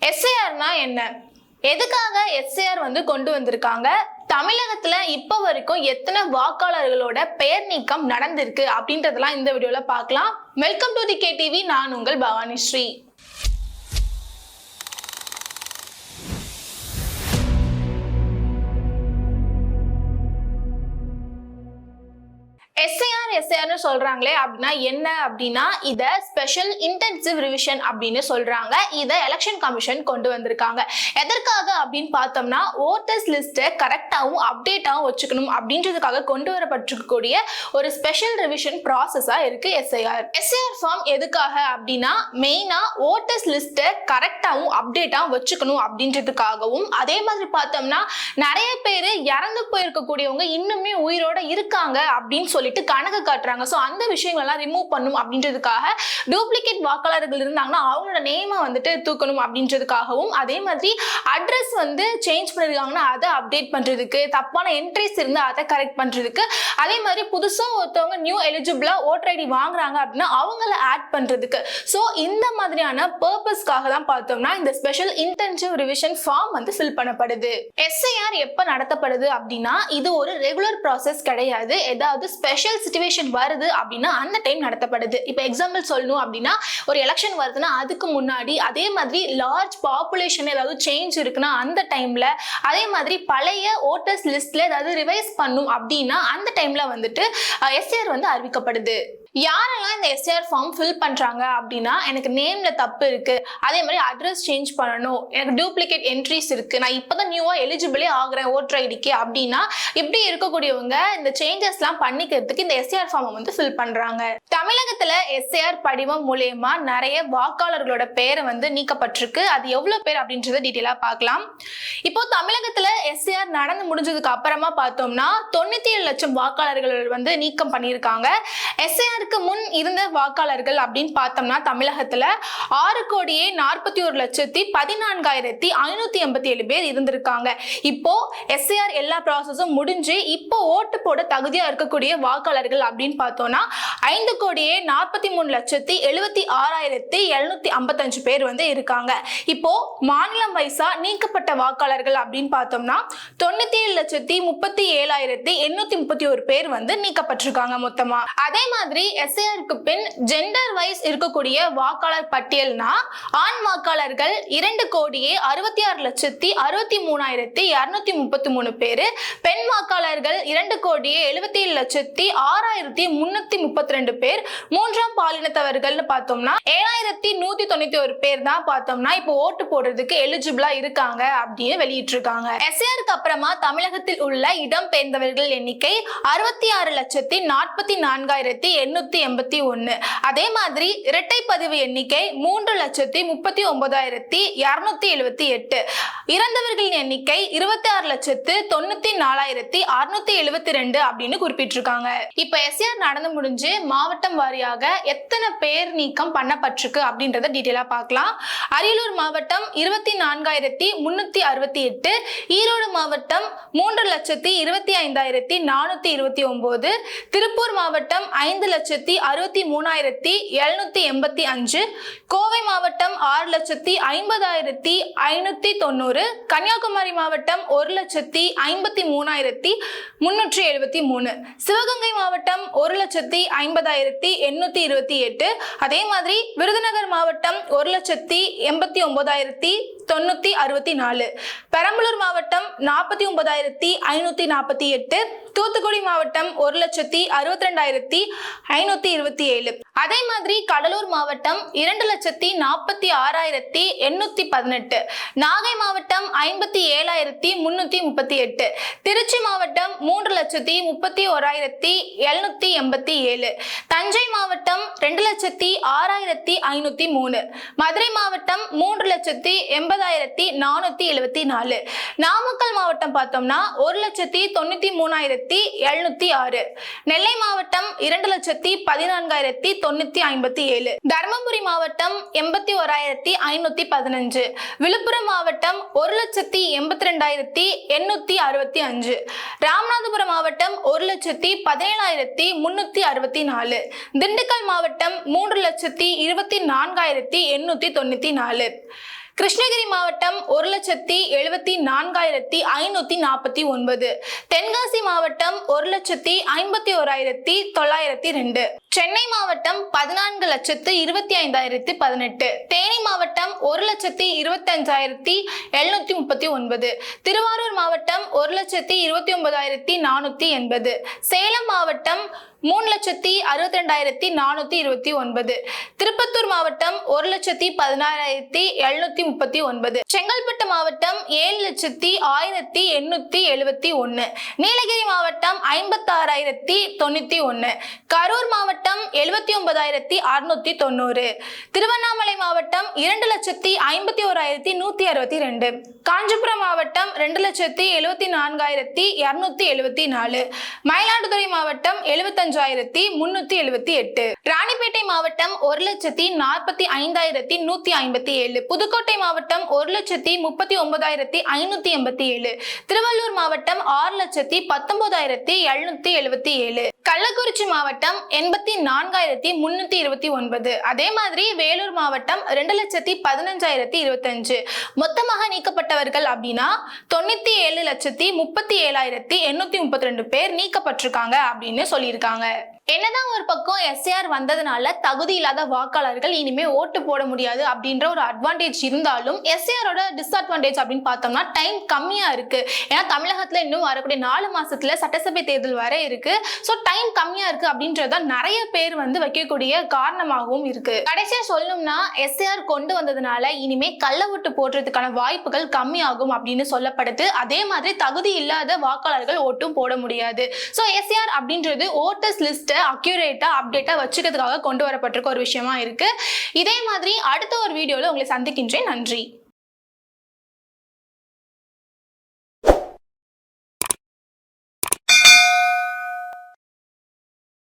எஸ்ஐஆர்னா என்ன? எதுக்காக எஸ்ஐஆர் கொண்டு வந்திருக்காங்க? தமிழகத்துல இப்ப வரைக்கும் எத்தனை வாக்காளர்களோட பெயர் நீக்கம் நடந்திருக்கு அப்படின்றதெல்லாம் இந்த வீடியோல பார்க்கலாம். Welcome to the KTV. நான் உங்கள் பவானி ஸ்ரீ. எஸ்ஐஆர்னு சொல்றாங்களே அப்படின்னா என்ன அப்படின்னா இத ஸ்பெஷல் இன்டென்சிவ் ரிவிஷன் அப்படின்னு சொல்றாங்க. இத எலெக்ஷன் கமிஷன் கொண்டு வந்திருக்காங்க. எதற்காக அப்படின்னு பார்த்தோம்னா ஓட்டர்ஸ் லிஸ்ட்டை கரெக்டாகவும் அப்டேட்டாகவும் வச்சுக்கணும் அப்படின்றதுக்காக கொண்டு வரப்பட்டிருக்கக்கூடிய ஒரு ஸ்பெஷல் ரிவிஷன் ப்ராசஸா இருக்கு எஸ்ஐஆர். எஸ்ஐஆர் ஃபார்ம் எதுக்காக அப்படின்னா மெயினா ஓட்டர்ஸ் லிஸ்ட்டை கரெக்டாகவும் அப்டேட்டாகவும் வச்சுக்கணும் அப்படின்றதுக்காகவும், அதே மாதிரி பார்த்தோம்னா நிறைய பேர் இறந்து போயிருக்கக்கூடியவங்க இன்னுமே உயிரோட இருக்காங்க அப்படின்னு சொல்லிட்டு கணக்கு காட்டுறாங்க. சோ அந்த விஷயங்கள் எல்லாம் ரிமூவ் பண்ணும் அப்படின்றதுக்காக, டூப்ளிகேட் வாக்காளர்கள் இருந்தாங்கன்னா அவங்களோட நேமை தூக்கணும் அப்படின்றதுக்காகவும், அதே மாதிரி அட்ரஸ் சேஞ்ச் பண்ணிருக்காங்கன்னா அதை அப்டேட் பண்றதுக்கு, தப்பான என்ட்ரிஸ் இருந்தா அதை கரெக்ட் பண்றதுக்கு, அதே மாதிரி புதுசா ஒருத்தவங்க நியூ எலிஜிபிளா ஓட்டர் ஐடி வாங்குறாங்க அப்படின்னா அவங்கள ஆட் பண்றதுக்கு. சோ இந்த மாதிரியான பர்பஸ்க்காக தான் பார்த்தோம்னா இந்த special intensive revision form fill பண்ணப்படுது. எஸ்ஐஆர் எப்ப நடத்தப்படுது அப்படின்னா இது ஒரு ரெகுலர் ப்ராசஸ் கிடையாது. ஏதாவது ஸ்பெஷல் சிச்சுவேஷன் வருது அப்படின்னா அந்த டைம் நடத்தப்படுது. இப்போ எக்ஸாம்பிள் சொல்லணும் அப்படின்னா ஒரு எலெக்ஷன் வருதுன்னா அதுக்கு முன்னாடி, அதே மாதிரி லார்ஜ் பாப்புலேஷன் ஏதாவது சேஞ்ச் இருக்குன்னா அந்த டைம்ல, அதே மாதிரி பழைய ஓட்டர்ஸ் லிஸ்ட்ல ஏதாவது ரிவைஸ் பண்ணும் அப்படின்னா அந்த டைம்ல எஸ்ஐஆர் அறிவிக்கப்படுது. யாரெல்லாம் இந்த எஸ்ஐஆர் ஃபார்ம் ஃபில் பண்றாங்க அப்படின்னா, எனக்கு நேம்ல தப்பு இருக்கு, அதே மாதிரி அட்ரஸ் சேஞ்ச் பண்ணணும், எனக்கு டூப்ளிகேட் என்ட்ரிஸ் இருக்கு, நான் இப்பதான் நியூவா எலிஜிபிளே ஆகுறேன் ஓட்டர் ஐடிக்கு அப்படின்னா இப்படி இருக்கக்கூடியவங்க இந்த சேஞ்சஸ்லாம் பண்ணிக்கிறதுக்கு இந்த எஸ்ஐஆர் ஃபார்ம் ஃபில் பண்றாங்க. தமிழகத்துல எஸ்ஐஆர் படிவம் மூலமா நிறைய வாக்காளர்களோட பேரை நீக்கப்பட்டிருக்கு. அது எவ்வளவு பேர் அப்படின்றத டீட்டெயிலா பார்க்கலாம். இப்போ தமிழகத்துல எஸ்ஐஆர் நடந்து முடிஞ்சதுக்கு அப்புறமா பார்த்தோம்னா 97 லட்சம் வாக்காளர்கள் நீக்கம் பண்ணியிருக்காங்க. எஸ்ஐஆர் முன் இருந்த வாக்காளர்கள் அப்படின்னு பார்த்தோம்னா தமிழகத்துல 6,41,14,587 பேர் இருந்திருக்காங்க. இப்போ எஸ்ஐஆர் எல்லா ப்ராசஸும் முடிஞ்சு இப்போ ஓட்டு போட தகுதியா இருக்கக்கூடிய வாக்காளர்கள் அப்படின்னு பார்த்தோம்னா 5,43,76,755 பேர் இருக்காங்க. இப்போ மாநிலம் வைஸா நீக்கப்பட்ட வாக்காளர்கள் அப்படின்னு பார்த்தோம்னா 97,37,831 பேர் நீக்கப்பட்டிருக்காங்க மொத்தமா. அதே மாதிரி எஸ்ஐஆருக்கு பின் ஜெண்டர் வைஸ் இருக்கக்கூடிய வாக்காளர் பட்டியல்னா ஆண் வாக்காளர்கள் 2,66,63,233 பேரு, பெண் வாக்காளர்கள் 2,77,06,332 பேர், மூன்றாம் பாலினத்தவர்கள் பார்த்தோம்னா 7,191 பேர் தான் பார்த்தோம்னா இப்போ ஓட்டு போடுறதுக்கு எலிஜிபிளா இருக்காங்க அப்படின்னு வெளியிட்டிருக்காங்க. எஸ்ஐஆருக்கு அப்புறமா தமிழகத்தில் உள்ள இடம்பெயர்ந்தவர்கள் எண்ணிக்கை 66,44,881. அதே மாதிரி இரட்டை பதிவு எண்ணிக்கை 3,39,278. இறந்தவர்களின் எண்ணிக்கை 26,94,672 அப்படின்னு குறிப்பிட்டிருக்காங்க. இப்ப எஸ்ஐஆர் நடந்து முடிஞ்சு மாவட்டம் வாரியாக எத்தனை பேர் நீக்கம் பண்ணப்பட்டிருக்கு அப்படின்றத டீட்டெயிலா பார்க்கலாம். அரியலூர் மாவட்டம் 24,368, ஈரோடு மாவட்டம் 3,25,429, திருப்பூர் மாவட்டம் 5,63,785, கோவை மாவட்டம் 6,50,590, கன்னியாகுமரி மாவட்டம் 1,53,373, சிவகங்கை மாவட்டம் 1,50,828, அதே மாதிரி விருதுநகர் மாவட்டம் 1,89,964, பெரம்பலூர் மாவட்டம் 49,548, தூத்துக்குடி மாவட்டம் 1,62,527, அதே மாதிரி கடலூர் மாவட்டம் 2,46,818, நாகை மாவட்டம் 57,338, திருச்சி மாவட்டம் 3,31,787, தஞ்சை மாவட்டம் 2,06,503, மதுரை மாவட்டம் 3,80,474, நாமக்கல் மாவட்டம் பார்த்தோம்னா 1,93,706, நெல்லை மாவட்டம் 2,14,957, தர்மபுரி மாவட்டம் 81,515, விழுப்புரம் மாவட்டம் 1,82,865, ராமநாதபுரம் மாவட்டம் 1,17,364, திண்டுக்கல் மாவட்டம் 3,24,894, கிருஷ்ணகிரி மாவட்டம் 1,74,549. தென்காசி மாவட்டம் 1,51,902. சென்னை மாவட்டம் 14,25,018. தேனி மாவட்டம் 1,25,739. திருவாரூர் மாவட்டம் 1,29,480. சேலம் மாவட்டம் 3,62,429. திருப்பத்தூர் மாவட்டம் 1,16,739. செங்கல்பட்டு மாவட்டம் 7,01,871. நீலகிரி மாவட்டம் 56,091. கரூர் மாவட்டம் 79,690. திருவண்ணாமலை மாவட்டம் 2,51,162. காஞ்சிபுரம் மாவட்டம் 2,74,274. மயிலாடுதுறை மாவட்டம் 75,378. ராணிப்பேட்டை மாவட்டம் 1,45,157. புதுக்கோட்டை மாவட்டம் 1,39,587. திருவள்ளூர் மாவட்டம் 6,19,777. கள்ளக்குறிச்சி மாவட்டம் 84,329. அதே மாதிரி வேலூர் மாவட்டம் 2,15,025. மொத்தமாக நீக்கப்பட்டவர்கள் அப்படின்னா 97,37,832 பேர் நீக்கப்பட்டிருக்காங்க அப்படின்னு சொல்லியிருக்காங்க. என்னதான் ஒரு பக்கம் எஸ்ஏஆர் வந்ததுனால தகுதி இல்லாத வாக்காளர்கள் இனிமே ஓட்டு போட முடியாது அப்படின்ற ஒரு அட்வான்டேஜ் இருந்தாலும் எஸ்ஏஆரோட டிஸ்அட்வான்டேஜ் அப்படின்னு பார்த்தோம்னா டைம் கம்மியா இருக்கு. ஏன்னா தமிழகத்துல இன்னும் வரக்கூடிய 4 மாசத்துல சட்டசபை தேர்தல் வர இருக்கு. ஸோ டைம் கம்மியா இருக்கு அப்படின்றதான் நிறைய பேர் வைக்கக்கூடிய காரணமாகவும் இருக்கு. கடைசியா சொல்லணும்னா எஸ்ஏஆர் கொண்டு வந்ததுனால இனிமே கள்ள ஓட்டு போடுறதுக்கான வாய்ப்புகள் கம்மியாகும் அப்படின்னு சொல்லப்படுது. அதே மாதிரி தகுதி இல்லாத வாக்காளர்கள் ஓட்டும் போட முடியாது. ஸோ எஸ்ஏஆர் அப்படின்றது ஓட்டர்ஸ் லிஸ்ட் அக்யூரேட்டா அப்டேட்டா வச்சுக்கிறதுக்காக கொண்டு வரப்பட்டிருக்க ஒரு விஷயமா இருக்கு. இதே மாதிரி அடுத்த ஒரு வீடியோல உங்களை சந்திக்கின்றேன். நன்றி.